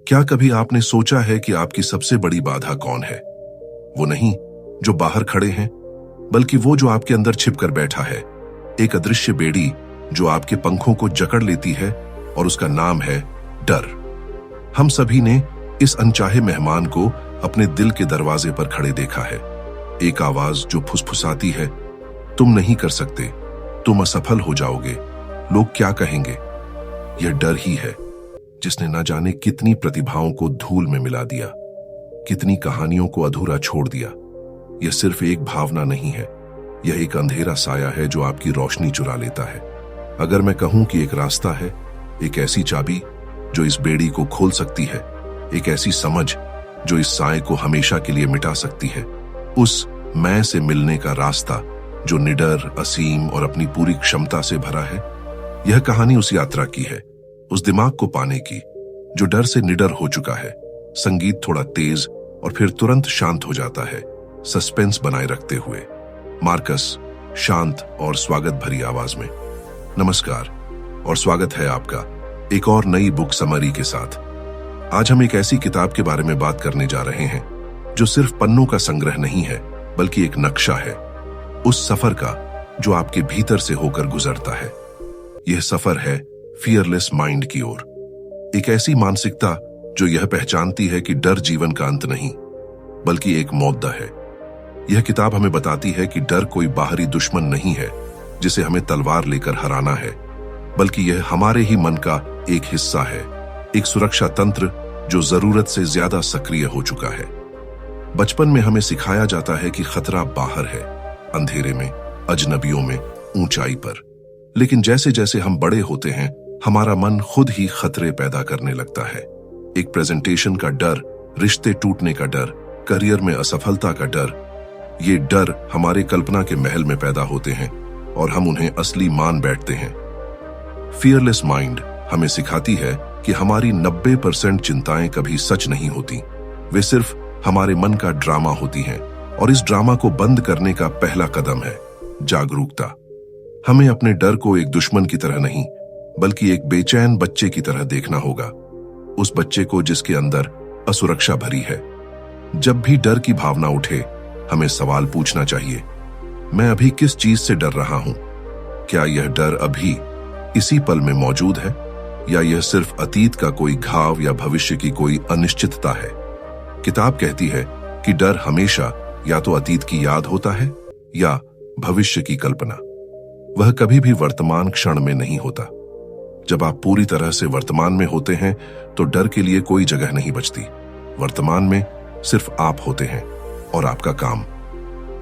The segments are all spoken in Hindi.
क्या कभी आपने सोचा है कि आपकी सबसे बड़ी बाधा कौन है? वो नहीं जो बाहर खड़े हैं, बल्कि वो जो आपके अंदर छिपकर बैठा है, एक अदृश्य बेड़ी जो आपके पंखों को जकड़ लेती है, और उसका नाम है डर। हम सभी ने इस अनचाहे मेहमान को अपने दिल के दरवाजे पर खड़े देखा है। एक आवाज जो फुसफुसाती है, तुम नहीं कर सकते, तुम असफल हो जाओगे, लोग क्या कहेंगे। यह डर ही है जिसने न जाने कितनी प्रतिभाओं को धूल में मिला दिया, कितनी कहानियों को अधूरा छोड़ दिया। यह सिर्फ एक भावना नहीं है, यह एक अंधेरा साया है जो आपकी रोशनी चुरा लेता है। अगर मैं कहूं कि एक रास्ता है, एक ऐसी चाबी जो इस बेड़ी को खोल सकती है, एक ऐसी समझ जो इस साए को हमेशा के लिए मिटा सकती है, उस मैं से मिलने का रास्ता जो निडर, असीम और अपनी पूरी क्षमता से भरा है। यह कहानी उस यात्रा की है, उस दिमाग को पाने की जो डर से निडर हो चुका है। संगीत थोड़ा तेज और फिर तुरंत शांत हो जाता है, सस्पेंस बनाए रखते हुए। मार्कस शांत और स्वागत भरी आवाज में, नमस्कार और स्वागत है आपका एक और नई बुक समरी के साथ। आज हम एक ऐसी किताब के बारे में बात करने जा रहे हैं जो सिर्फ पन्नों का संग्रह नहीं है, बल्कि एक नक्शा है उस सफर का जो आपके भीतर से होकर गुजरता है। यह सफर है फियरलेस माइंड की ओर, एक ऐसी मानसिकता जो यह पहचानती है कि डर जीवन का अंत नहीं, बल्कि एक मौद्दा है। यह किताब हमें बताती है कि डर कोई बाहरी दुश्मन नहीं है जिसे हमें तलवार लेकर हराना है, बल्कि यह हमारे ही मन का एक हिस्सा है, एक सुरक्षा तंत्र जो जरूरत से ज्यादा सक्रिय हो चुका है। बचपन में हमें सिखाया जाता है कि खतरा बाहर है, अंधेरे में, अजनबियों में, ऊंचाई पर। लेकिन जैसे जैसे हम बड़े होते हैं, हमारा मन खुद ही खतरे पैदा करने लगता है। एक प्रेजेंटेशन का डर, रिश्ते टूटने का डर, करियर में असफलता का डर। ये डर हमारे कल्पना के महल में पैदा होते हैं और हम उन्हें असली मान बैठते हैं। फियरलेस माइंड हमें सिखाती है कि हमारी 90% चिंताएं कभी सच नहीं होती, वे सिर्फ हमारे मन का ड्रामा होती हैं। और इस ड्रामा को बंद करने का पहला कदम है जागरूकता। हमें अपने डर को एक दुश्मन की तरह नहीं, बल्कि एक बेचैन बच्चे की तरह देखना होगा, उस बच्चे को जिसके अंदर असुरक्षा भरी है। जब भी डर की भावना उठे, हमें सवाल पूछना चाहिए, मैं अभी किस चीज से डर रहा हूं? क्या यह डर अभी इसी पल में मौजूद है, या यह सिर्फ अतीत का कोई घाव या भविष्य की कोई अनिश्चितता है? किताब कहती है कि डर हमेशा या तो अतीत की याद होता है या भविष्य की कल्पना। वह कभी भी वर्तमान क्षण में नहीं होता। जब आप पूरी तरह से वर्तमान में होते हैं तो डर के लिए कोई जगह नहीं बचती। वर्तमान में सिर्फ आप होते हैं और आपका काम।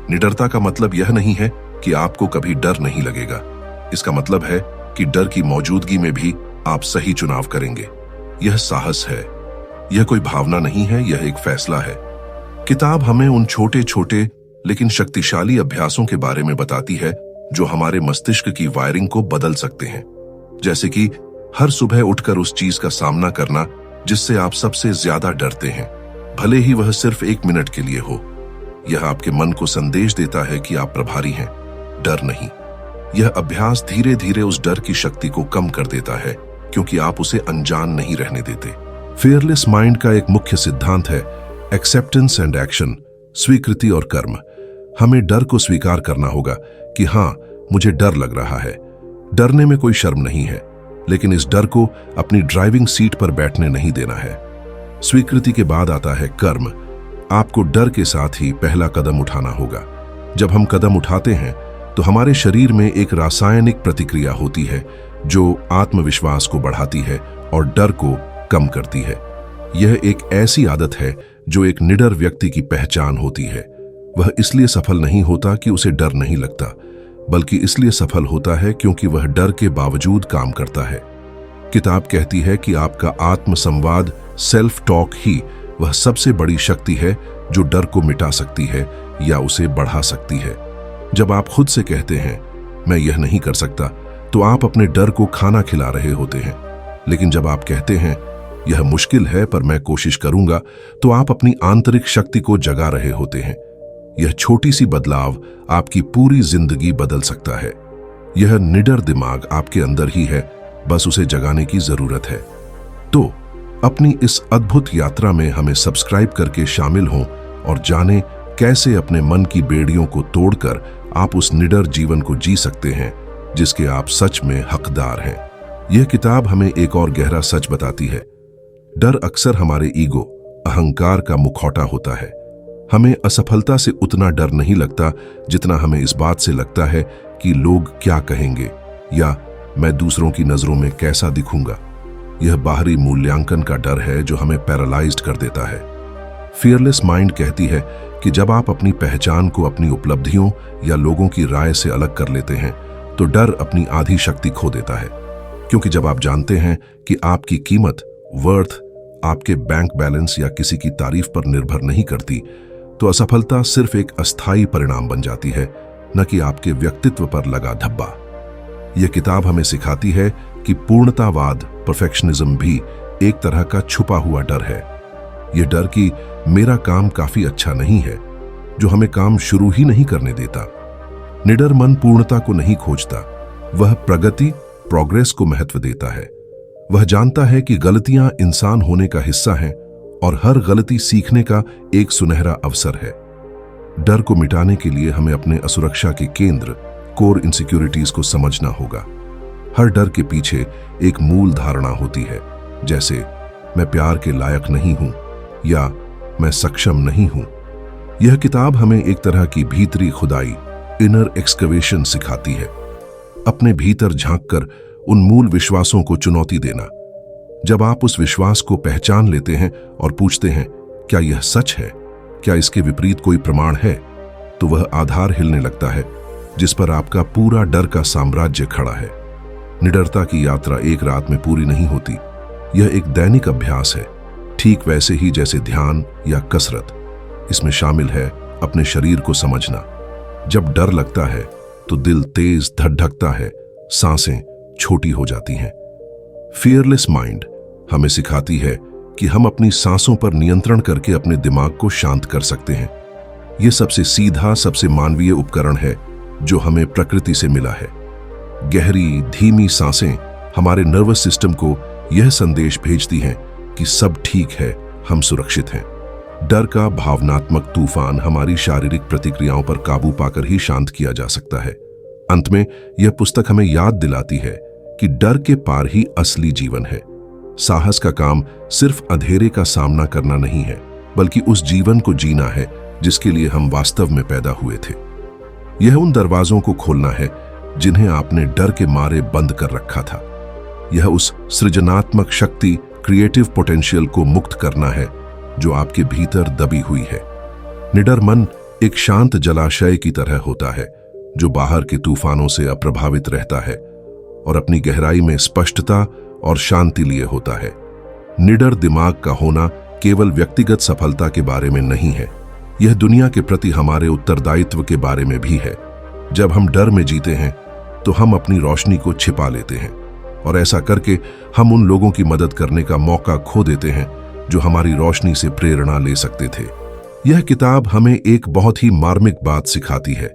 निडरता का मतलब यह नहीं है कि आपको कभी डर नहीं लगेगा। इसका मतलब है कि डर की मौजूदगी में भी आप सही चुनाव करेंगे। यह साहस है, यह कोई भावना नहीं है, यह एक फैसला है। किताब हमें उन छोटे छोटे लेकिन शक्तिशाली अभ्यासों के बारे में बताती है जो हमारे मस्तिष्क की वायरिंग को बदल सकते हैं। जैसे कि हर सुबह उठकर उस चीज का सामना करना जिससे आप सबसे ज्यादा डरते हैं, भले ही वह सिर्फ 1 मिनट के लिए हो। यह आपके मन को संदेश देता है कि आप प्रभारी हैं, डर नहीं। यह अभ्यास धीरे धीरे उस डर की शक्ति को कम कर देता है, क्योंकि आप उसे अनजान नहीं रहने देते। फियरलेस माइंड का एक मुख्य सिद्धांत है एक्सेप्टेंस एंड एक्शन, स्वीकृति और कर्म। हमें डर को स्वीकार करना होगा कि हाँ, मुझे डर लग रहा है। डरने में कोई शर्म नहीं है, लेकिन इस डर को अपनी ड्राइविंग सीट पर बैठने नहीं देना है। स्वीकृति के बाद आता है कर्म। आपको डर के साथ ही पहला कदम उठाना होगा। जब हम कदम उठाते हैं तो हमारे शरीर में एक रासायनिक प्रतिक्रिया होती है जो आत्मविश्वास को बढ़ाती है और डर को कम करती है। यह एक ऐसी आदत है जो एक निडर व्यक्ति की पहचान होती है। वह इसलिए सफल नहीं होता कि उसे डर नहीं लगता, बल्कि इसलिए सफल होता है क्योंकि वह डर के बावजूद काम करता है। किताब कहती है कि आपका आत्म संवाद, सेल्फ टॉक ही वह सबसे बड़ी शक्ति है जो डर को मिटा सकती है या उसे बढ़ा सकती है। जब आप खुद से कहते हैं मैं यह नहीं कर सकता, तो आप अपने डर को खाना खिला रहे होते हैं। लेकिन जब आप कहते हैं यह मुश्किल है पर मैं कोशिश करूंगा, तो आप अपनी आंतरिक शक्ति को जगा रहे होते हैं। यह छोटी सी बदलाव आपकी पूरी जिंदगी बदल सकता है। यह निडर दिमाग आपके अंदर ही है, बस उसे जगाने की जरूरत है। तो अपनी इस अद्भुत यात्रा में हमें सब्सक्राइब करके शामिल हों और जानें कैसे अपने मन की बेड़ियों को तोड़कर आप उस निडर जीवन को जी सकते हैं जिसके आप सच में हकदार हैं। यह किताब हमें एक और गहरा सच बताती है। डर अक्सर हमारे ईगो, अहंकार का मुखौटा होता है। हमें असफलता से उतना डर नहीं लगता जितना हमें इस बात से लगता है कि लोग क्या कहेंगे या मैं दूसरों की नजरों में कैसा दिखूंगा। यह बाहरी मूल्यांकन का डर है जो हमें पैरालाइज्ड कर देता है। फियरलेस माइंड कहती है कि जब आप अपनी पहचान को अपनी उपलब्धियों या लोगों की राय से अलग कर लेते हैं तो डर अपनी आधी शक्ति खो देता है, क्योंकि जब आप जानते हैं कि आपकी कीमत, वर्थ आपके बैंक बैलेंस या किसी की तारीफ पर निर्भर नहीं करती, तो असफलता सिर्फ एक अस्थायी परिणाम बन जाती है, न कि आपके व्यक्तित्व पर लगा धब्बा। यह किताब हमें सिखाती है कि पूर्णतावाद, परफेक्शनिज्म भी एक तरह का छुपा हुआ डर है। यह डर कि मेरा काम काफी अच्छा नहीं है, जो हमें काम शुरू ही नहीं करने देता। निडर मन पूर्णता को नहीं खोजता, वह प्रगति, प्रोग्रेस को महत्व देता है। वह जानता है कि गलतियां इंसान होने का हिस्सा हैं और हर गलती सीखने का एक सुनहरा अवसर है। डर को मिटाने के लिए हमें अपने असुरक्षा के केंद्र, कोर इनसिक्योरिटीज को समझना होगा। हर डर के पीछे एक मूल धारणा होती है, जैसे मैं प्यार के लायक नहीं हूं या मैं सक्षम नहीं हूं। यह किताब हमें एक तरह की भीतरी खुदाई, इनर एक्सकवेशन सिखाती है। अपने भीतर झांककर उन मूल विश्वासों को चुनौती देना। जब आप उस विश्वास को पहचान लेते हैं और पूछते हैं क्या यह सच है, क्या इसके विपरीत कोई प्रमाण है, तो वह आधार हिलने लगता है जिस पर आपका पूरा डर का साम्राज्य खड़ा है। निडरता की यात्रा एक रात में पूरी नहीं होती, यह एक दैनिक अभ्यास है, ठीक वैसे ही जैसे ध्यान या कसरत। इसमें शामिल है अपने शरीर को समझना। जब डर लगता है तो दिल तेज धड़धकता है, सांसें छोटी हो जाती हैं। फियरलेस माइंड हमें सिखाती है कि हम अपनी सांसों पर नियंत्रण करके अपने दिमाग को शांत कर सकते हैं। यह सबसे सीधा, सबसे मानवीय उपकरण है जो हमें प्रकृति से मिला है। गहरी, धीमी सांसें हमारे नर्वस सिस्टम को यह संदेश भेजती हैं कि सब ठीक है, हम सुरक्षित हैं। डर का भावनात्मक तूफान हमारी शारीरिक प्रतिक्रियाओं पर काबू पाकर ही शांत किया जा सकता है। अंत में यह पुस्तक हमें याद दिलाती है कि डर के पार ही असली जीवन है। साहस का काम सिर्फ अंधेरे का सामना करना नहीं है, बल्कि उस जीवन को जीना है जिसके लिए हम वास्तव में पैदा हुए थे। यह उन दरवाजों को खोलना है जिन्हें आपने डर के मारे बंद कर रखा था। यह उस सृजनात्मक शक्ति, क्रिएटिव पोटेंशियल को मुक्त करना है जो आपके भीतर दबी हुई है। निडर मन एक शांत जलाशय की तरह होता है जो बाहर के तूफानों से अप्रभावित रहता है और अपनी गहराई में स्पष्टता और शांति लिए होता है। निडर दिमाग का होना केवल व्यक्तिगत सफलता के बारे में नहीं है, यह दुनिया के प्रति हमारे उत्तरदायित्व के बारे में भी है। जब हम डर में जीते हैं तो हम अपनी रोशनी को छिपा लेते हैं और ऐसा करके हम उन लोगों की मदद करने का मौका खो देते हैं जो हमारी रोशनी से प्रेरणा ले सकते थे। यह किताब हमें एक बहुत ही मार्मिक बात सिखाती है।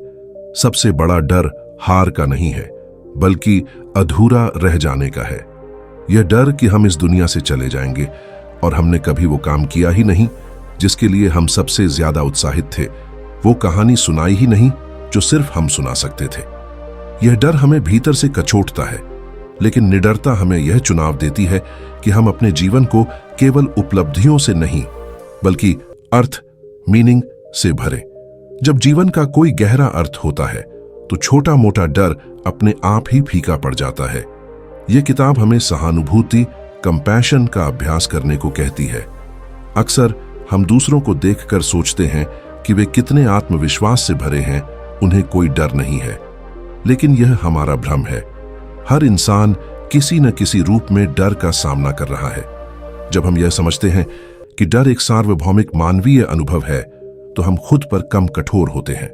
सबसे बड़ा डर हार का नहीं है, बल्कि अधूरा रह जाने का है। यह डर कि हम इस दुनिया से चले जाएंगे और हमने कभी वो काम किया ही नहीं जिसके लिए हम सबसे ज्यादा उत्साहित थे, वो कहानी सुनाई ही नहीं जो सिर्फ हम सुना सकते थे। यह डर हमें भीतर से कचोटता है, लेकिन निडरता हमें यह चुनाव देती है कि हम अपने जीवन को केवल उपलब्धियों से नहीं, बल्कि अर्थ, मीनिंग से भरें। जब जीवन का कोई गहरा अर्थ होता है तो छोटा मोटा डर अपने आप ही फीका पड़ जाता है। यह किताब हमें सहानुभूति, कंपैशन का अभ्यास करने को कहती है। अक्सर हम दूसरों को देखकर सोचते हैं कि वे कितने आत्मविश्वास से भरे हैं, उन्हें कोई डर नहीं है, लेकिन यह हमारा भ्रम है। हर इंसान किसी न किसी रूप में डर का सामना कर रहा है। जब हम यह समझते हैं कि डर एक सार्वभौमिक मानवीय अनुभव है, तो हम खुद पर कम कठोर होते हैं।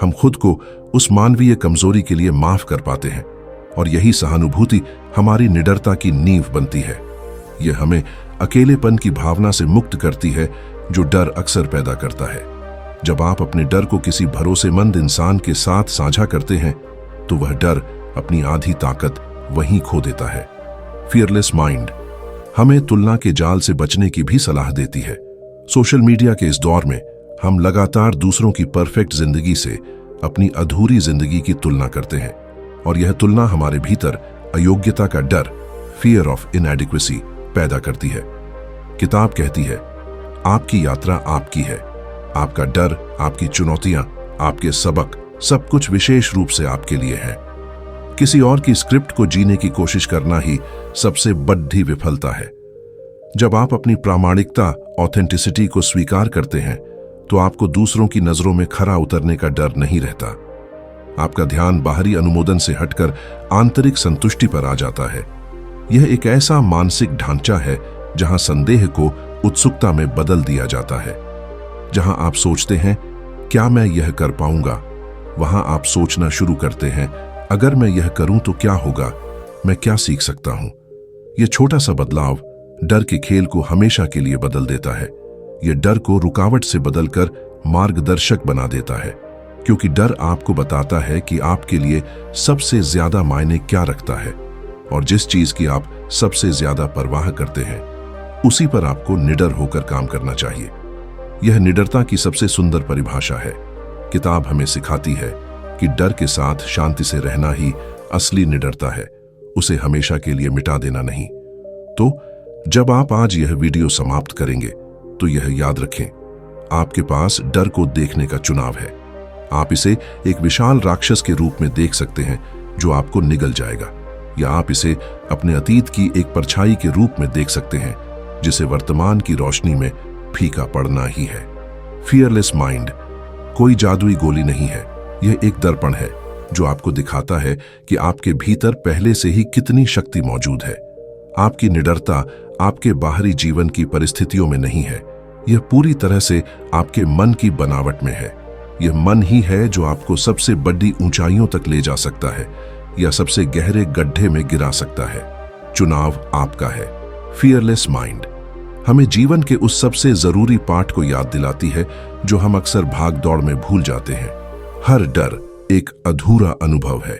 हम खुद को उस मानवीय कमजोरी के लिए माफ कर पाते हैं और यही सहानुभूति हमारी निडरता की नींव बनती है। यह हमें अकेलेपन की भावना से मुक्त करती है जो डर अक्सर पैदा करता है। जब आप अपने डर को किसी भरोसेमंद इंसान के साथ साझा करते हैं तो वह डर अपनी आधी ताकत वहीं खो देता है। फियरलेस माइंड हमें तुलना के जाल से बचने की भी सलाह देती है। सोशल मीडिया के इस दौर में हम लगातार दूसरों की परफेक्ट जिंदगी से अपनी अधूरी जिंदगी की तुलना करते हैं और यह तुलना हमारे भीतर अयोग्यता का डर, फियर ऑफ इनएडिक्वेसी पैदा करती है। किताब कहती है, आपकी यात्रा आपकी है, आपका डर, आपकी चुनौतियां, आपके सबक, सब कुछ विशेष रूप से आपके लिए है। किसी और की स्क्रिप्ट को जीने की कोशिश करना ही सबसे बड़ी विफलता है। जब आप अपनी प्रामाणिकता, ऑथेंटिसिटी को स्वीकार करते हैं तो आपको दूसरों की नजरों में खरा उतरने का डर नहीं रहता। आपका ध्यान बाहरी अनुमोदन से हटकर आंतरिक संतुष्टि पर आ जाता है। यह एक ऐसा मानसिक ढांचा है जहां संदेह को उत्सुकता में बदल दिया जाता है। जहां आप सोचते हैं, क्या मैं यह कर पाऊंगा, वहां आप सोचना शुरू करते हैं, अगर मैं यह करूं तो क्या होगा, मैं क्या सीख सकता हूं। यह छोटा सा बदलाव डर के खेल को हमेशा के लिए बदल देता है। यह डर को रुकावट से बदलकर मार्गदर्शक बना देता है, क्योंकि डर आपको बताता है कि आपके लिए सबसे ज्यादा मायने क्या रखता है, और जिस चीज की आप सबसे ज्यादा परवाह करते हैं उसी पर आपको निडर होकर काम करना चाहिए। यह निडरता की सबसे सुंदर परिभाषा है। किताब हमें सिखाती है कि डर के साथ शांति से रहना ही असली निडरता है, उसे हमेशा के लिए मिटा देना नहीं। तो जब आप आज यह वीडियो समाप्त करेंगे तो यह याद रखें, आपके पास डर को देखने का चुनाव है। आप इसे एक विशाल राक्षस के रूप में देख सकते हैं जो आपको निगल जाएगा, या आप इसे अपने अतीत की एक परछाई के रूप में देख सकते हैं जिसे वर्तमान की रोशनी में फीका पड़ना ही है। फियरलेस माइंड कोई जादुई गोली नहीं है, यह एक दर्पण है जो आपको दिखाता है कि आपके भीतर पहले से ही कितनी शक्ति मौजूद है। आपकी निडरता आपके बाहरी जीवन की परिस्थितियों में नहीं है, यह पूरी तरह से आपके मन की बनावट में है। यह मन ही है जो आपको सबसे बड़ी ऊंचाइयों तक ले जा सकता है या सबसे गहरे गड्ढे में गिरा सकता है। चुनाव आपका है। फियरलेस माइंड हमें जीवन के उस सबसे जरूरी पाठ को याद दिलाती है जो हम अक्सर भाग दौड़ में भूल जाते हैं। हर डर एक अधूरा अनुभव है।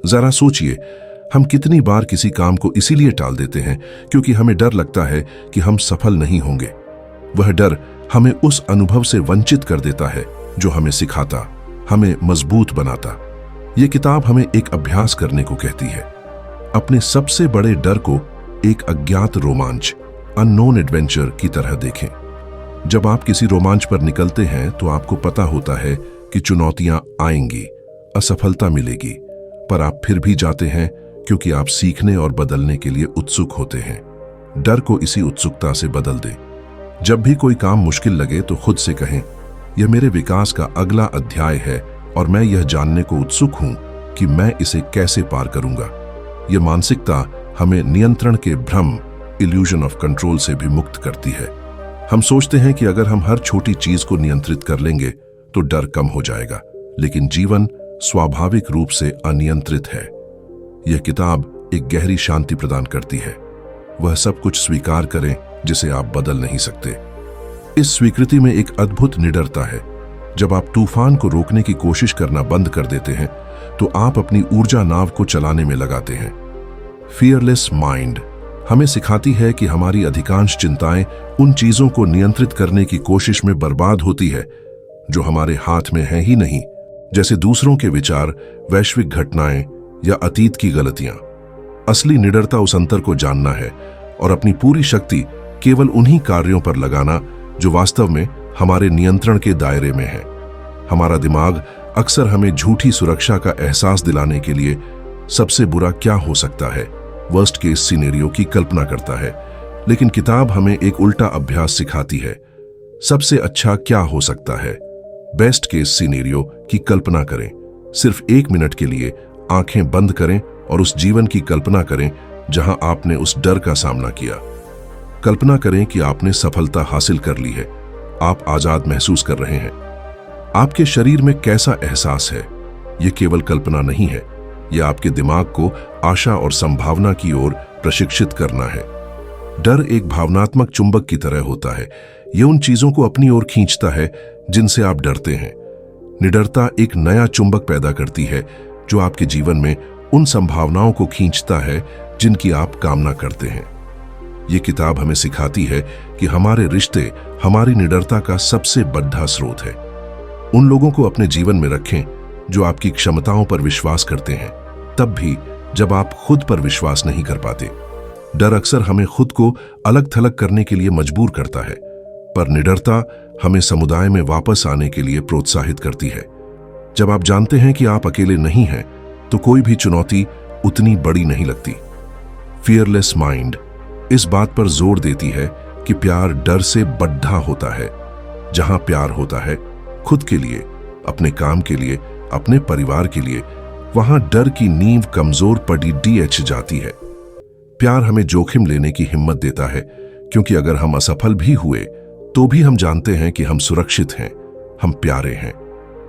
जरा सोचिए, हम कितनी बार किसी काम को इसीलिए टाल देते हैं क्योंकि हमें डर लगता है कि हम सफल नहीं होंगे। वह डर हमें उस अनुभव से वंचित कर देता है जो हमें सिखाता, हमें मजबूत बनाता। यह किताब हमें एक अभ्यास करने को कहती है। अपने सबसे बड़े डर को एक अज्ञात रोमांच, अननोन एडवेंचर की तरह देखें। जब आप किसी रोमांच पर निकलते हैं तो आपको पता होता है कि चुनौतियां आएंगी, असफलता मिलेगी, पर आप फिर भी जाते हैं क्योंकि आप सीखने और बदलने के लिए उत्सुक होते हैं। डर को इसी उत्सुकता से बदल दें। जब भी कोई काम मुश्किल लगे तो खुद से कहें, यह मेरे विकास का अगला अध्याय है और मैं यह जानने को उत्सुक हूं कि मैं इसे कैसे पार करूंगा। यह मानसिकता हमें नियंत्रण के भ्रम, इल्यूजन ऑफ कंट्रोल से भी मुक्त करती है। हम सोचते हैं कि अगर हम हर छोटी चीज को नियंत्रित कर लेंगे तो डर कम हो जाएगा, लेकिन जीवन स्वाभाविक रूप से अनियंत्रित है। यह किताब एक गहरी शांति प्रदान करती है। वह सब कुछ स्वीकार करें जिसे आप बदल नहीं सकते। इस स्वीकृति में एक अद्भुत निडरता है। जब आप तूफान को रोकने की कोशिश करना बंद कर देते हैं तो आप अपनी ऊर्जा नाव को चलाने में लगाते हैं। फियरलेस माइंड हमें सिखाती है कि हमारी अधिकांश चिंताएं उन चीजों को नियंत्रित करने की कोशिश में बर्बाद होती है जो हमारे हाथ में है ही नहीं, जैसे दूसरों के विचार, वैश्विक घटनाएं या अतीत की गलतियां। असली निडरता उस अंतर को जानना है और अपनी पूरी शक्ति केवल उन्हीं कार्यों पर लगाना जो वास्तव में हमारे नियंत्रण के दायरे में है। हमारा दिमाग अक्सर हमें झूठी सुरक्षा का एहसास दिलाने के लिए सबसे बुरा क्या हो सकता है, वर्स्ट केस सिनेरियो की कल्पना करता है, लेकिन किताब हमें एक उल्टा अभ्यास सिखाती है। सबसे अच्छा क्या हो सकता है, बेस्ट केस सिनेरियो की कल्पना करें। सिर्फ 1 मिनट के लिए आंखें बंद करें और उस जीवन की कल्पना करें जहां आपने उस डर का सामना किया। कल्पना करें कि आपने सफलता हासिल कर ली है, आप आजाद महसूस कर रहे हैं। आपके शरीर में कैसा एहसास है? यह केवल कल्पना नहीं है, यह आपके दिमाग को आशा और संभावना की ओर प्रशिक्षित करना है। डर एक भावनात्मक चुंबक की तरह होता है। यह उन चीजों को अपनी ओर खींचता है जिनसे आप डरते हैं। निडरता एक नया चुंबक पैदा करती है जो आपके जीवन में उन संभावनाओं को खींचता है जिनकी आप कामना करते हैं। ये किताब हमें सिखाती है कि हमारे रिश्ते हमारी निडरता का सबसे बड़ा स्रोत है। उन लोगों को अपने जीवन में रखें जो आपकी क्षमताओं पर विश्वास करते हैं, तब भी जब आप खुद पर विश्वास नहीं कर पाते। डर अक्सर हमें खुद को अलग थलग करने के लिए मजबूर करता है, पर निडरता हमें समुदाय में वापस आने के लिए प्रोत्साहित करती है। जब आप जानते हैं कि आप अकेले नहीं हैं, तो कोई भी चुनौती उतनी बड़ी नहीं लगती। फियरलेस माइंड इस बात पर जोर देती है कि प्यार डर से बड़ा होता है। जहां प्यार होता है खुद के लिए, अपने काम के लिए, अपने परिवार के लिए, वहां डर की नींव कमजोर पड़ी डीएच जाती है। प्यार हमें जोखिम लेने की हिम्मत देता है, क्योंकि अगर हम असफल भी हुए तो भी हम जानते हैं कि हम सुरक्षित हैं, हम प्यारे हैं।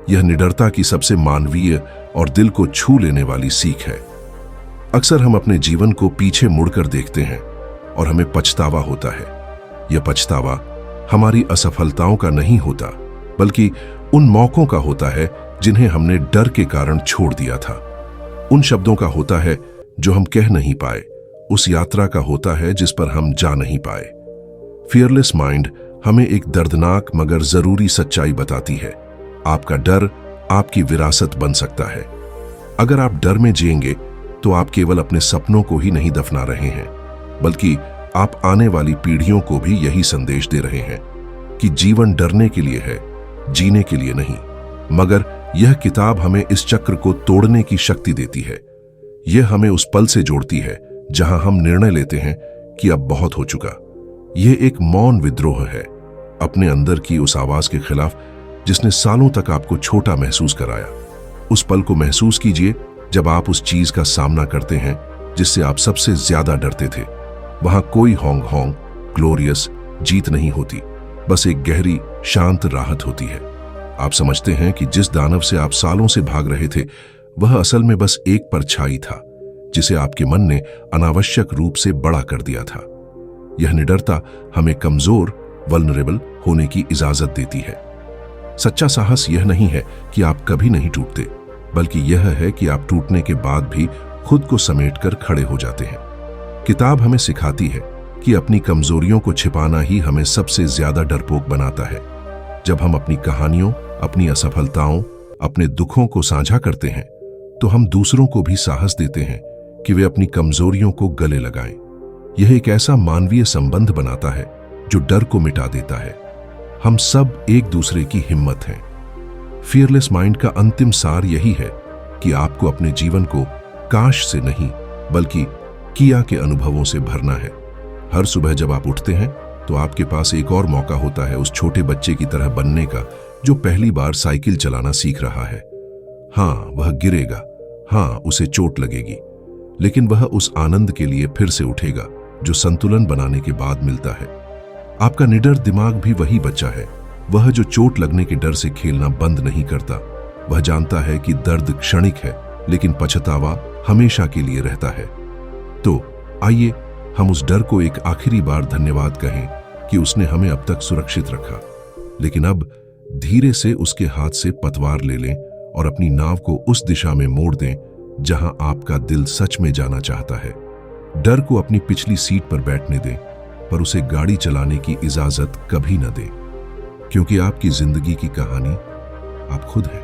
यह निडरता की सबसे मानवीय और दिल को छू लेने वाली सीख है। अक्सर हम अपने जीवन को पीछे मुड़कर देखते हैं और हमें पछतावा होता है। यह पछतावा हमारी असफलताओं का नहीं होता, बल्कि उन मौकों का होता है जिन्हें हमने डर के कारण छोड़ दिया था। उन शब्दों का होता है जो हम कह नहीं पाए, उस यात्रा का होता है जिस पर हम जा नहीं पाए। फियरलेस माइंड हमें एक दर्दनाक मगर जरूरी सच्चाई बताती है। आपका डर आपकी विरासत बन सकता है। अगर आप डर में जिएंगे तो आप केवल अपने सपनों को ही नहीं दफना रहे हैं, बल्कि आप आने वाली पीढ़ियों को भी यही संदेश दे रहे हैं कि जीवन डरने के लिए है, जीने के लिए नहीं। मगर यह किताब हमें इस चक्र को तोड़ने की शक्ति देती है। यह हमें उस पल से जोड़ती है जहां हम निर्णय लेते हैं कि अब बहुत हो चुका। यह एक मौन विद्रोह है अपने अंदर की उस आवाज के खिलाफ जिसने सालों तक आपको छोटा महसूस कराया। उस पल को महसूस कीजिए जब आप उस चीज का सामना करते हैं जिससे आप सबसे ज्यादा डरते थे। वहां कोई होंग होंग ग्लोरियस जीत नहीं होती, बस एक गहरी शांत राहत होती है। आप समझते हैं कि जिस दानव से आप सालों से भाग रहे थे वह असल में बस एक परछाई था जिसे आपके मन ने अनावश्यक रूप से बड़ा कर दिया था। यह निडरता हमें कमजोर, वल्नरेबल होने की इजाजत देती है। सच्चा साहस यह नहीं है कि आप कभी नहीं टूटते, बल्कि यह है कि आप टूटने के बाद भी खुद को समेटकर खड़े हो जाते हैं। किताब हमें सिखाती है कि अपनी कमजोरियों को छिपाना ही हमें सबसे ज्यादा डरपोक बनाता है। जब हम अपनी कहानियों, अपनी असफलताओं, अपने दुखों को साझा करते हैं तो हम दूसरों को भी साहस देते हैं कि वे अपनी कमजोरियों को गले लगाएं। यह एक ऐसा मानवीय संबंध बनाता है जो डर को मिटा देता है। हम सब एक दूसरे की हिम्मत हैं। फियरलेस माइंड का अंतिम सार यही है कि आपको अपने जीवन को काश से नहीं बल्कि किया के अनुभवों से भरना है। हर सुबह जब आप उठते हैं तो आपके पास एक और मौका होता है उस छोटे बच्चे की तरह बनने का जो पहली बार साइकिल चलाना सीख रहा है। हाँ, वह गिरेगा, हाँ, उसे चोट लगेगी, लेकिन वह उस आनंद के लिए फिर से उठेगा जो संतुलन बनाने के बाद मिलता है। आपका निडर दिमाग भी वही बच्चा है, वह जो चोट लगने के डर से खेलना बंद नहीं करता। वह जानता है कि दर्द क्षणिक है, लेकिन पछतावा हमेशा के लिए रहता है। तो आइए हम उस डर को एक आखिरी बार धन्यवाद कहें कि उसने हमें अब तक सुरक्षित रखा, लेकिन अब धीरे से उसके हाथ से पतवार ले लें और अपनी नाव को उस दिशा में मोड़ दें जहां आपका दिल सच में जाना चाहता है। डर को अपनी पिछली सीट पर बैठने दें, पर उसे गाड़ी चलाने की इजाजत कभी न दें, क्योंकि आपकी जिंदगी की कहानी आप खुद हैं।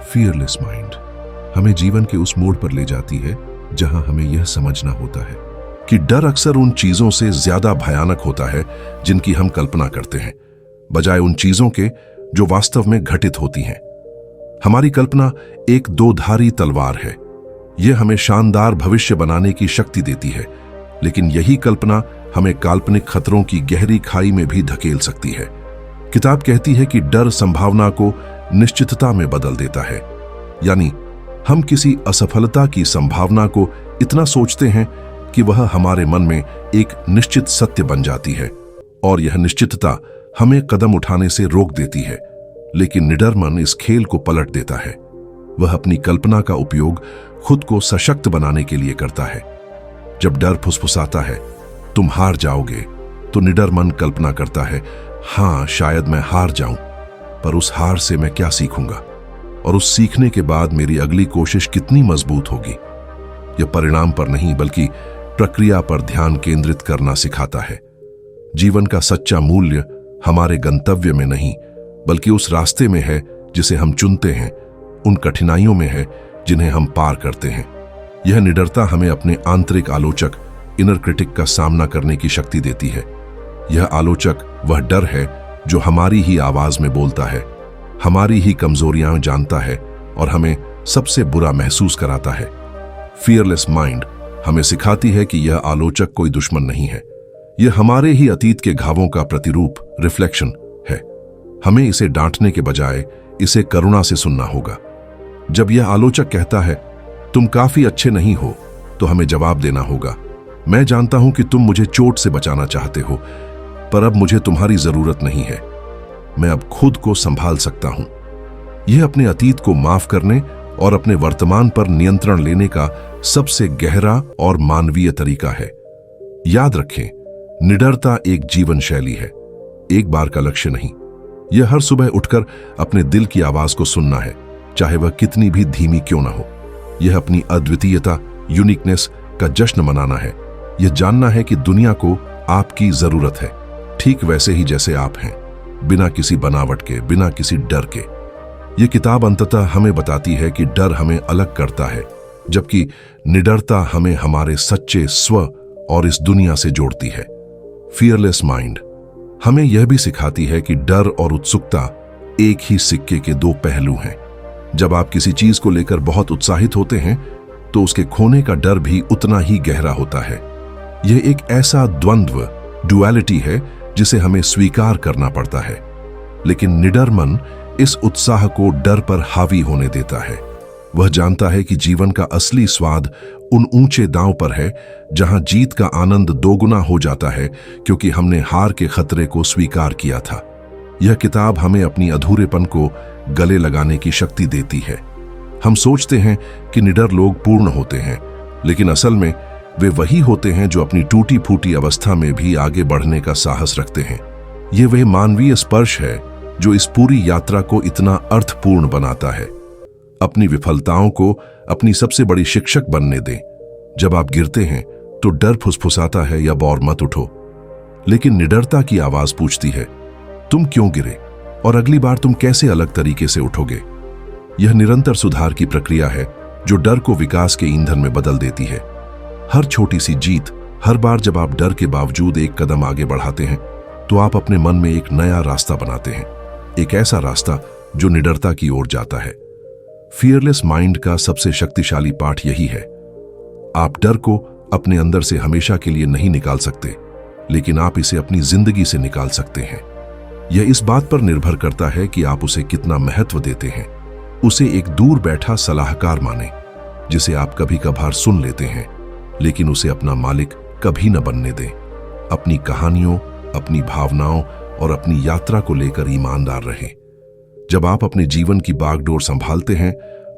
फियरलेस माइंड हमें जीवन के उस मोड़ पर ले जाती है जहां हमें यह समझना होता है कि डर अक्सर उन चीजों से ज्यादा भयानक होता है जिनकी हम कल्पना करते हैं, बजाय उन चीजों के जो वास्तव में घटित होती हैं। हमारी कल्पना एक दो-धारी तलवार है। यह हमें शानदार भविष्य बनाने की शक्ति देती है, लेकिन यही कल्पना हमें काल्पनिक खतरों की गहरी खाई में भी धकेल सकती है। किताब कहती है कि डर संभावना को निश्चितता में बदल देता है, यानी हम किसी असफलता की संभावना को इतना सोचते हैं कि वह हमारे मन में एक निश्चित सत्य बन जाती है, और यह निश्चितता हमें कदम उठाने से रोक देती है। लेकिन निडर मन इस खेल को पलट देता है। वह अपनी कल्पना का उपयोग खुद को सशक्त बनाने के लिए करता है। जब डर फुसफुसाता है तुम हार जाओगे, तो निडर मन कल्पना करता है, हाँ, शायद मैं हार जाऊं, पर उस हार से मैं क्या सीखूंगा, और उस सीखने के बाद मेरी अगली कोशिश कितनी मजबूत होगी। यह परिणाम पर नहीं बल्कि प्रक्रिया पर ध्यान केंद्रित करना सिखाता है। जीवन का सच्चा मूल्य हमारे गंतव्य में नहीं, बल्कि उस रास्ते में है जिसे हम चुनते हैं, उन कठिनाइयों में है जिन्हें हम पार करते हैं। यह निडरता हमें अपने आंतरिक आलोचक, इनर क्रिटिक का सामना करने की शक्ति देती है। यह आलोचक वह डर है जो हमारी ही आवाज में बोलता है, हमारी ही कमजोरियां जानता है और हमें सबसे बुरा महसूस कराता है। फियरलेस माइंड हमें सिखाती है कि यह आलोचक कोई दुश्मन नहीं है, यह हमारे ही अतीत के घावों का प्रतिरूप, रिफ्लेक्शन है। हमें इसे डांटने के बजाय इसे करुणा से सुनना होगा। जब यह आलोचक कहता है तुम काफी अच्छे नहीं हो, तो हमें जवाब देना होगा, मैं जानता हूं कि तुम मुझे चोट से बचाना चाहते हो, पर अब मुझे तुम्हारी जरूरत नहीं है। मैं अब खुद को संभाल सकता हूं। यह अपने अतीत को माफ करने और अपने वर्तमान पर नियंत्रण लेने का सबसे गहरा और मानवीय तरीका है। याद रखें, निडरता एक जीवन शैली है, एक बार का लक्ष्य नहीं। यह हर सुबह उठकर अपने दिल की आवाज को सुनना है, चाहे वह कितनी भी धीमी क्यों ना हो। यह अपनी अद्वितीयता, यूनिकनेस का जश्न मनाना है। यह जानना है कि दुनिया को आपकी जरूरत है, ठीक वैसे ही जैसे आप हैं, बिना किसी बनावट के, बिना किसी डर के। यह किताब अंततः हमें बताती है कि डर हमें अलग करता है, जबकि निडरता हमें हमारे सच्चे स्व और इस दुनिया से जोड़ती है। फियरलेस माइंड हमें यह भी सिखाती है कि डर और उत्सुकता एक ही सिक्के के दो पहलू हैं। जब आप किसी चीज को लेकर बहुत उत्साहित होते हैं, तो उसके खोने का डर भी उतना ही गहरा होता है। यह एक ऐसा द्वंद्व, डुअलिटी है जिसे हमें स्वीकार करना पड़ता है। लेकिन निडर मन इस उत्साह को डर पर हावी होने देता है। वह जानता है कि जीवन का असली स्वाद उन ऊंचे दांव पर है जहां जीत का आनंद दोगुना हो जाता है, क्योंकि हमने हार के खतरे को स्वीकार किया था। यह किताब हमें अपनी अधूरेपन को गले लगाने की शक्ति देती है। हम सोचते हैं कि निडर लोग पूर्ण होते हैं, लेकिन असल में वे वही होते हैं जो अपनी टूटी फूटी अवस्था में भी आगे बढ़ने का साहस रखते हैं। यह वह मानवीय स्पर्श है जो इस पूरी यात्रा को इतना अर्थपूर्ण बनाता है। अपनी विफलताओं को अपनी सबसे बड़ी शिक्षक बनने दें। जब आप गिरते हैं तो डर फुसफुसाता है या बौर मत उठो, लेकिन निडरता की आवाज पूछती है तुम क्यों गिरे और अगली बार तुम कैसे अलग तरीके से उठोगे। यह निरंतर सुधार की प्रक्रिया है जो डर को विकास के ईंधन में बदल देती है। हर छोटी सी जीत, हर बार जब आप डर के बावजूद एक कदम आगे बढ़ाते हैं, तो आप अपने मन में एक नया रास्ता बनाते हैं, एक ऐसा रास्ता जो निडरता की ओर जाता है। फियरलेस माइंड का सबसे शक्तिशाली पाठ यही है, आप डर को अपने अंदर से हमेशा के लिए नहीं निकाल सकते, लेकिन आप इसे अपनी जिंदगी से निकाल सकते हैं। यह इस बात पर निर्भर करता है कि आप उसे कितना महत्व देते हैं। उसे एक दूर बैठा सलाहकार माने, जिसे आप कभी कभार सुन लेते हैं, लेकिन उसे अपना मालिक कभी न बनने दें। अपनी कहानियों, अपनी भावनाओं और अपनी यात्रा को लेकर ईमानदार रहें। जब आप अपने जीवन की बागडोर संभालते हैं,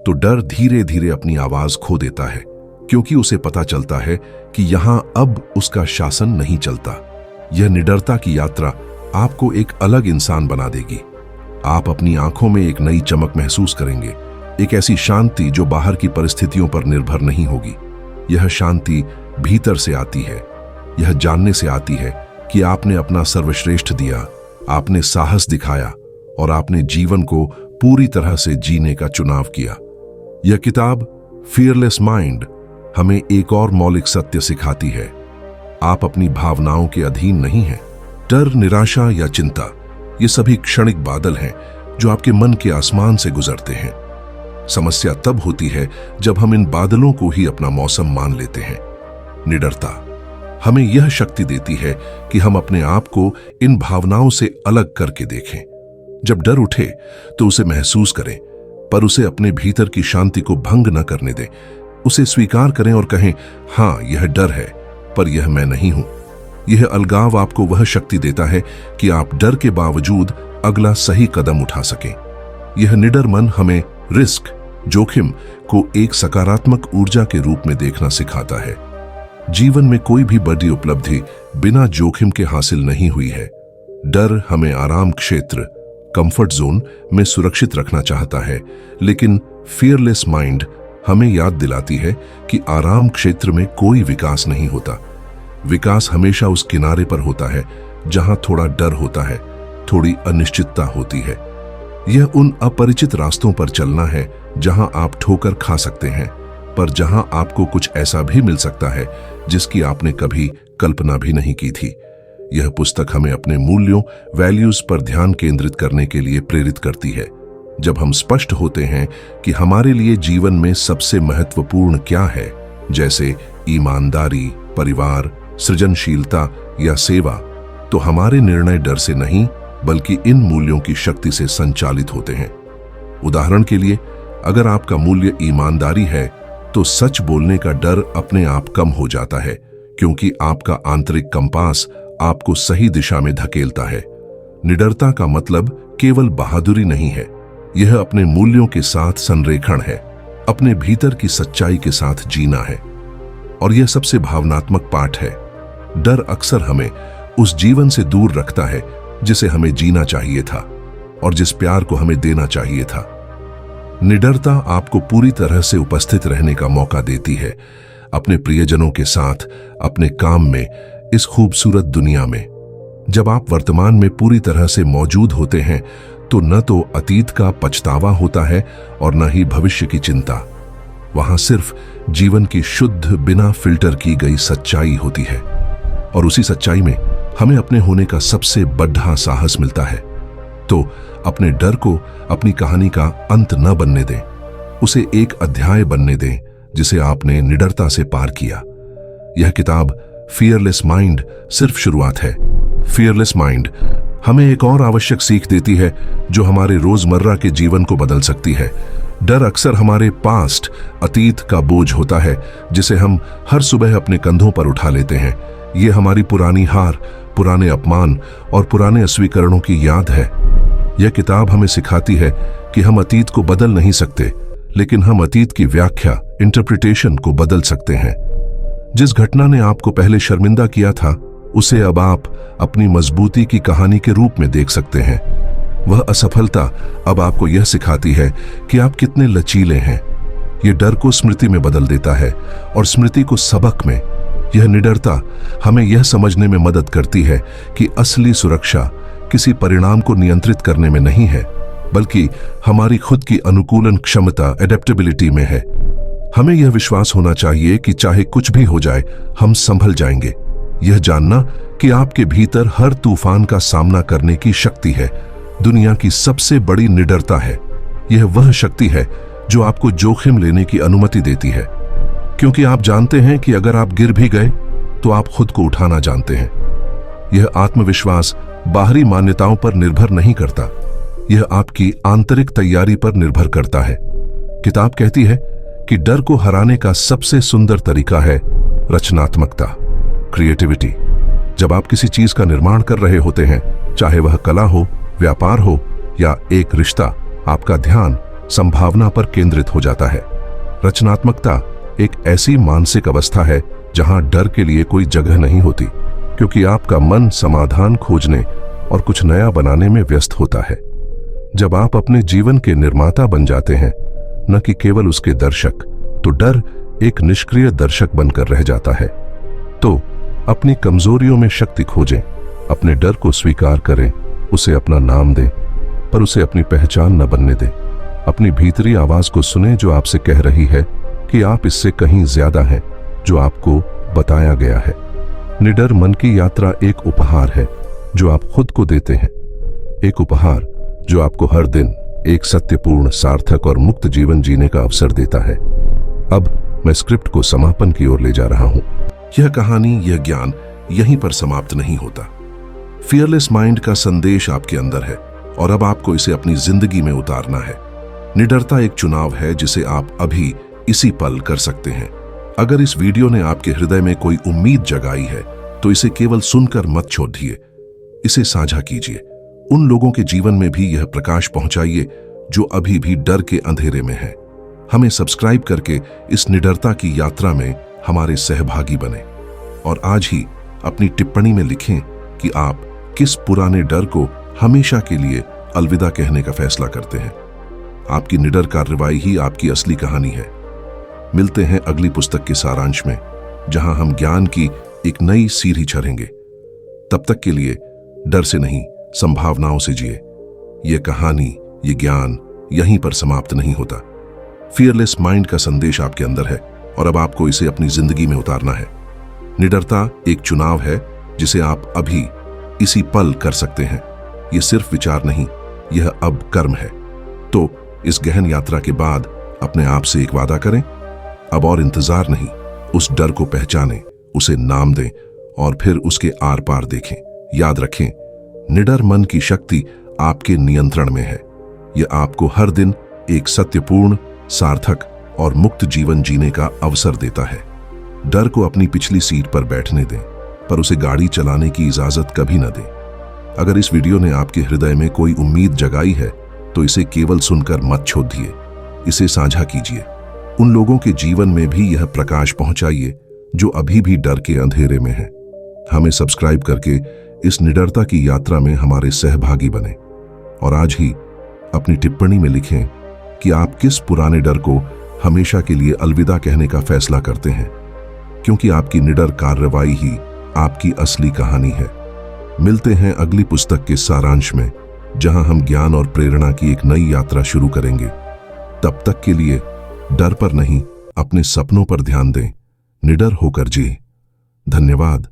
तो डर धीरे धीरे अपनी आवाज खो देता है, क्योंकि उसे पता चलता है कि यहां अब उसका शासन नहीं चलता। यह निडरता की यात्रा आपको एक अलग इंसान बना देगी। आप अपनी आंखों में एक नई चमक महसूस करेंगे, एक ऐसी शांति जो बाहर की परिस्थितियों पर निर्भर नहीं होगी। यह शांति भीतर से आती है, यह जानने से आती है कि आपने अपना सर्वश्रेष्ठ दिया, आपने साहस दिखाया और आपने जीवन को पूरी तरह से जीने का चुनाव किया। यह किताब फियरलेस माइंड हमें एक और मौलिक सत्य सिखाती है, आप अपनी भावनाओं के अधीन नहीं हैं। डर, निराशा या चिंता, ये सभी क्षणिक बादल हैं जो आपके मन के आसमान से गुजरते हैं। समस्या तब होती है जब हम इन बादलों को ही अपना मौसम मान लेते हैं। निडरता हमें यह शक्ति देती है कि हम अपने आप को इन भावनाओं से अलग करके देखें। जब डर उठे तो उसे महसूस करें, पर उसे अपने भीतर की शांति को भंग न करने दें। उसे स्वीकार करें और कहें, हाँ यह डर है, पर यह मैं नहीं हूं। यह अलगाव आपको वह शक्ति देता है कि आप डर के बावजूद अगला सही कदम उठा सकें। यह निडर मन हमें रिस्क, जोखिम को एक सकारात्मक ऊर्जा के रूप में देखना सिखाता है। जीवन में कोई भी बड़ी उपलब्धि बिना जोखिम के हासिल नहीं हुई है। डर हमें आराम क्षेत्र, कंफर्ट जोन में सुरक्षित रखना चाहता है, लेकिन फियरलेस माइंड हमें याद दिलाती है कि आराम क्षेत्र में कोई विकास नहीं होता। विकास हमेशा उस किनारे पर होता है जहां थोड़ा डर होता है, थोड़ी अनिश्चितता होती है। यह उन अपरिचित रास्तों पर चलना है जहां आप ठोकर खा सकते हैं, पर जहां आपको कुछ ऐसा भी मिल सकता है जिसकी आपने कभी कल्पना भी नहीं की थी। यह पुस्तक हमें अपने मूल्यों, वैल्यूज पर ध्यान केंद्रित करने के लिए प्रेरित करती है। जब हम स्पष्ट होते हैं कि हमारे लिए जीवन में सबसे महत्वपूर्ण क्या है, जैसे ईमानदारी, परिवार, सृजनशीलता या सेवा, तो हमारे निर्णय डर से नहीं बल्कि इन मूल्यों की शक्ति से संचालित होते हैं। उदाहरण के लिए, अगर आपका मूल्य ईमानदारी है तो सच बोलने का डर अपने आप कम हो जाता है, क्योंकि आपका आंतरिक कंपास आपको सही दिशा में धकेलता है। निडरता का मतलब केवल बहादुरी नहीं है, यह अपने मूल्यों के साथ संरेखण है, अपने भीतर की सच्चाई के साथ जीना है। और यह सबसे भावनात्मक पाठ है। डर अक्सर हमें उस जीवन से दूर रखता है जिसे हमें जीना चाहिए था और जिस प्यार को हमें देना चाहिए था। निडरता आपको पूरी तरह से उपस्थित रहने का मौका देती है, अपने प्रियजनों के साथ, अपने काम में, इस खूबसूरत दुनिया में। जब आप वर्तमान में पूरी तरह से मौजूद होते हैं तो न तो अतीत का पछतावा होता है और न ही भविष्य की चिंता। वहां सिर्फ जीवन की शुद्ध, बिना फिल्टर की गई सच्चाई होती है। और उसी सच्चाई में हमें अपने होने का सबसे बड़ा साहस मिलता है। तो अपने डर को अपनी कहानी का अंत न बनने दें, उसे एक अध्याय बनने दें जिसे आपने निडरता से पार किया। यह किताब फियरलेस माइंड सिर्फ शुरुआत है। फियरलेस माइंड हमें एक और आवश्यक सीख देती है जो हमारे रोजमर्रा के जीवन को बदल सकती है। डर अक्सर हमारे पास्ट, अतीत का बोझ होता है जिसे हम हर सुबह अपने कंधों पर उठा लेते हैं। ये हमारी पुरानी हार, पुराने अपमान और पुराने अस्वीकरणों की याद है। यह किताब हमें सिखाती है कि हम अतीत को बदल नहीं सकते, लेकिन हम अतीत की व्याख्या, इंटरप्रिटेशन को बदल सकते हैं। जिस घटना ने आपको पहले शर्मिंदा किया था, उसे अब आप अपनी मजबूती की कहानी के रूप में देख सकते हैं। वह असफलता अब आपको यह सिखाती है कि आप कितने लचीले हैं। यह डर को स्मृति में बदल देता है और स्मृति को सबक में। यह निडरता हमें यह समझने में मदद करती है कि असली सुरक्षा किसी परिणाम को नियंत्रित करने में नहीं है, बल्कि हमारी खुद की अनुकूलन क्षमता, एडेप्टेबिलिटी में है। हमें यह विश्वास होना चाहिए कि चाहे कुछ भी हो जाए, हम संभल जाएंगे। यह जानना कि आपके भीतर हर तूफान का सामना करने की शक्ति है, दुनिया की सबसे बड़ी निडरता है। यह वह शक्ति है जो आपको जोखिम लेने की अनुमति देती है, क्योंकि आप जानते हैं कि अगर आप गिर भी गए तो आप खुद को उठाना जानते हैं। यह आत्मविश्वास बाहरी मान्यताओं पर निर्भर नहीं करता, यह आपकी आंतरिक तैयारी पर निर्भर करता है। किताब कहती है कि डर को हराने का सबसे सुंदर तरीका है रचनात्मकता, क्रिएटिविटी। जब आप किसी चीज का निर्माण कर रहे होते हैं, चाहे वह कला हो, व्यापार हो या एक रिश्ता, आपका ध्यान संभावना पर केंद्रित हो जाता है। रचनात्मकता एक ऐसी मानसिक अवस्था है जहां डर के लिए कोई जगह नहीं होती, क्योंकि आपका मन समाधान खोजने और कुछ नया बनाने में व्यस्त होता है। जब आप अपने जीवन के निर्माता बन जाते हैं, न कि केवल उसके दर्शक, तो डर एक निष्क्रिय दर्शक बनकर रह जाता है। तो अपनी कमजोरियों में शक्ति खोजें, अपने डर को स्वीकार करें, उसे अपना नाम दें, पर उसे अपनी पहचान न बनने दें। अपनी भीतरी आवाज को सुने जो आपसे कह रही है कि आप इससे कहीं ज्यादा हैं जो आपको बताया गया है। निडर मन की यात्रा एक उपहार है जो आप खुद को देते हैं, एक उपहार जो आपको हर दिन एक सत्यपूर्ण, सार्थक और मुक्त जीवन जीने का अवसर देता है। अब मैं स्क्रिप्ट को समापन की ओर ले जा रहा हूं। यह कहानी, यह ज्ञान यहीं पर समाप्त नहीं होता। फियरलेस माइंड का संदेश आपके अंदर है और अब आपको इसे अपनी जिंदगी में उतारना है। निडरता एक चुनाव है जिसे आप अभी इसी पल कर सकते हैं। अगर इस वीडियो ने आपके हृदय में कोई उम्मीद जगाई है तो इसे केवल सुनकर मत छोड़िए, इसे साझा कीजिए। उन लोगों के जीवन में भी यह प्रकाश पहुंचाइए जो अभी भी डर के अंधेरे में हैं। हमें सब्सक्राइब करके इस निडरता की यात्रा में हमारे सहभागी बने और आज ही अपनी टिप्पणी में लिखें कि आप किस पुराने डर को हमेशा के लिए अलविदा कहने का फैसला करते हैं। आपकी निडर कार्रवाई ही आपकी असली कहानी है। मिलते हैं अगली पुस्तक के सारांश में, जहां हम ज्ञान की एक नई सीढ़ी चढ़ेंगे। तब तक के लिए डर से नहीं, संभावनाओं से जिए। ये कहानी, ये ज्ञान यहीं पर समाप्त नहीं होता। फियरलेस माइंड का संदेश आपके अंदर है और अब आपको इसे अपनी जिंदगी में उतारना है। निडरता एक चुनाव है जिसे आप अभी इसी पल कर सकते हैं। यह सिर्फ विचार नहीं, यह अब कर्म है। तो इस गहन यात्रा के बाद अपने आप से एक वादा करें, अब और इंतजार नहीं, उस डर को पहचानें, उसे नाम दें और फिर उसके आर पार देखें। याद रखें, निडर मन की शक्ति आपके नियंत्रण में है। यह आपको हर दिन एक सत्यपूर्ण, सार्थक और मुक्त जीवन जीने का अवसर देता है। डर को अपनी पिछली सीट पर बैठने दें, पर उसे गाड़ी चलाने की इजाजत कभी न दें। अगर इस वीडियो ने आपके हृदय में कोई उम्मीद जगाई है तो इसे केवल सुनकर मत छोड़ दिए, इसे साझा कीजिए। उन लोगों के जीवन में भी यह प्रकाश पहुंचाइए जो अभी भी डर के अंधेरे में हैं। हमें सब्सक्राइब करके इस निडरता की यात्रा में हमारे सहभागी बने और आज ही अपनी टिप्पणी में लिखें कि आप किस पुराने डर को हमेशा के लिए अलविदा कहने का फैसला करते हैं, क्योंकि आपकी निडर कार्रवाई ही आपकी असली कहानी है। मिलते हैं अगली पुस्तक के सारांश में, जहां हम ज्ञान और प्रेरणा की एक नई यात्रा शुरू करेंगे। तब तक के लिए डर पर नहीं, अपने सपनों पर ध्यान दें, निडर होकर जिए। धन्यवाद।